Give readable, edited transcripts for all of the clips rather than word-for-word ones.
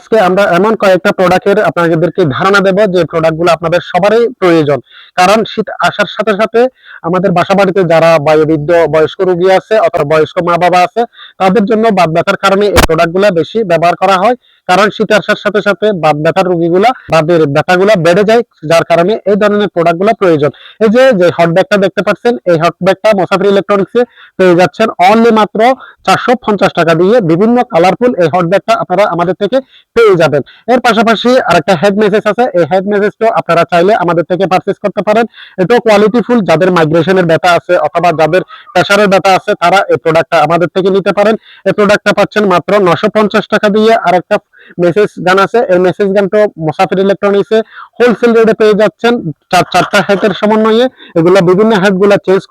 আজকে আমরা এমন কয়েকটা প্রোডাক্টের আপনাদেরকে ধারণা দেব যে প্রোডাক্টগুলো আপনাদের সবারই প্রয়োজন। কারণ শীত আসার সাথে সাথে আমাদের বাসা বাড়িতে যারা বয়োবৃদ্ধ বয়স্ক রোগী আছে অথবা বয়স্ক মা বাবা আছে, তাদের জন্য বাত ব্যথার কারণে এই প্রোডাক্টগুলো বেশি ব্যবহার করা হয়। কারণ শীত আসার সাথে সাথে বাত ব্যথার রোগীগুলা বাতের ব্যথাগুলা বেড়ে যায়, যার কারণে এই ধরনের প্রোডাক্টগুলো প্রয়োজন। এই যে যে হট ব্যাগটা দেখতে পাচ্ছেন, এই হট ব্যাগটা মুসাফির ইলেকট্রনিক্সে পেয়ে যাচ্ছেন অনলি মাত্র 450 টাকা দিয়ে। বিভিন্ন কালারফুল এই হট ব্যাগটা আপনারা আমাদের থেকে পেয়ে যাবেন। এর পাশাপাশি আরেকটা হেড মেসেজ আছে, এই হেড মেসেজটা আপনারা চাইলে আমাদের থেকে পারচেজ করতে পারেন। এটাও কোয়ালিটিফুল, যাদের মাইগ্রেশনের ব্যথা আছে অথবা যাদের প্রেসারের ব্যথা আছে তারা এই প্রোডাক্টটা আমাদের থেকে নিতে পারেন। এই প্রোডাক্টটা পাচ্ছেন মাত্র 950 টাকা দিয়ে। আর একটা মেসেজ গান আছে, এই মেসেজ গানটা মুসাফির ইলেকট্রনিক্সে হোলসেল রেটে পেয়ে যাচ্ছেন চারটা হেডের সমন্বয়ে। এগুলো বিভিন্ন হেডগুলো চেঞ্জ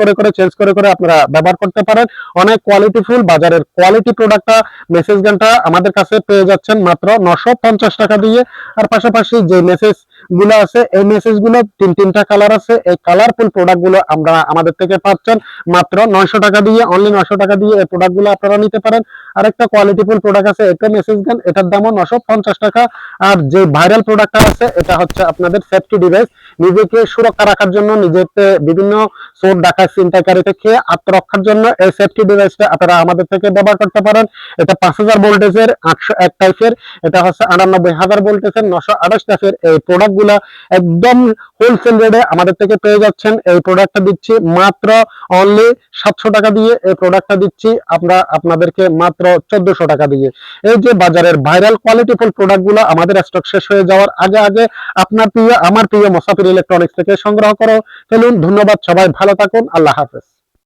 করে আপনারা ব্যবহার করতে পারেন। অনেক কোয়ালিটিফুল বাজারের কোয়ালিটি প্রোডাক্টটা মেসেজ গানটা আমাদের কাছে পেয়ে যাচ্ছেন মাত্র 950 টাকা দিয়ে। আর পাশাপাশি যে মেসেজ গুলো আছে, এই মেসেজ গুলো তিনটা কালার আছে। এই কালারফুল প্রোডাক্ট গুলো আমরা আমাদের থেকে পাচ্ছেন মাত্র 900 টাকা দিয়ে। অনলি 900 টাকা দিয়ে এই প্রোডাক্ট গুলো আপনারা নিতে পারেন। আরেকটা কোয়ালিটিফুল প্রোডাক্ট আছে, এটা মেসেজ গান, এটার দামও 950 টাকা। আর যে ভাইরাল প্রোডাক্টটা আছে এটা হচ্ছে আপনাদের সেফটি ডিভাইস। নিজেকে সুরক্ষা রাখার জন্য, নিজেকে বিভিন্ন চোর ডাকাত ছিনতাইকারী থেকে আত্মরক্ষার জন্য এই সেফটি ডিভাইসটা আপনারা আমাদের থেকে ব্যবহার করতে পারেন। এটা 5000 ভোল্টেজের 801 টাইপের, এটা হচ্ছে 98000 ভোল্টেজের 928 টাইপের। এই প্রোডাক্টগুলো একদম হোলসেল রেটে আমাদের থেকে পেয়ে যাচ্ছেন। এই প্রোডাক্টটা দিচ্ছি মাত্র অনলি 700 টাকা দিয়ে। এই প্রোডাক্টটা দিচ্ছি আমরা আপনাদেরকে মাত্র 1400 টাকা দিয়ে। এই যে বাজারের ভাইরাল কোয়ালিটিফুল প্রোডাক্টগুলো আমাদের স্টক শেষ হয়ে যাওয়ার আগে আগে আপনার প্রিয় আমার প্রিয় মুসাফির ইলেকট্রনিক্স থেকে সংগ্রহ করো। চলুন, ধন্যবাদ, সবাই ভালো থাকুন, আল্লাহ হাফেজ।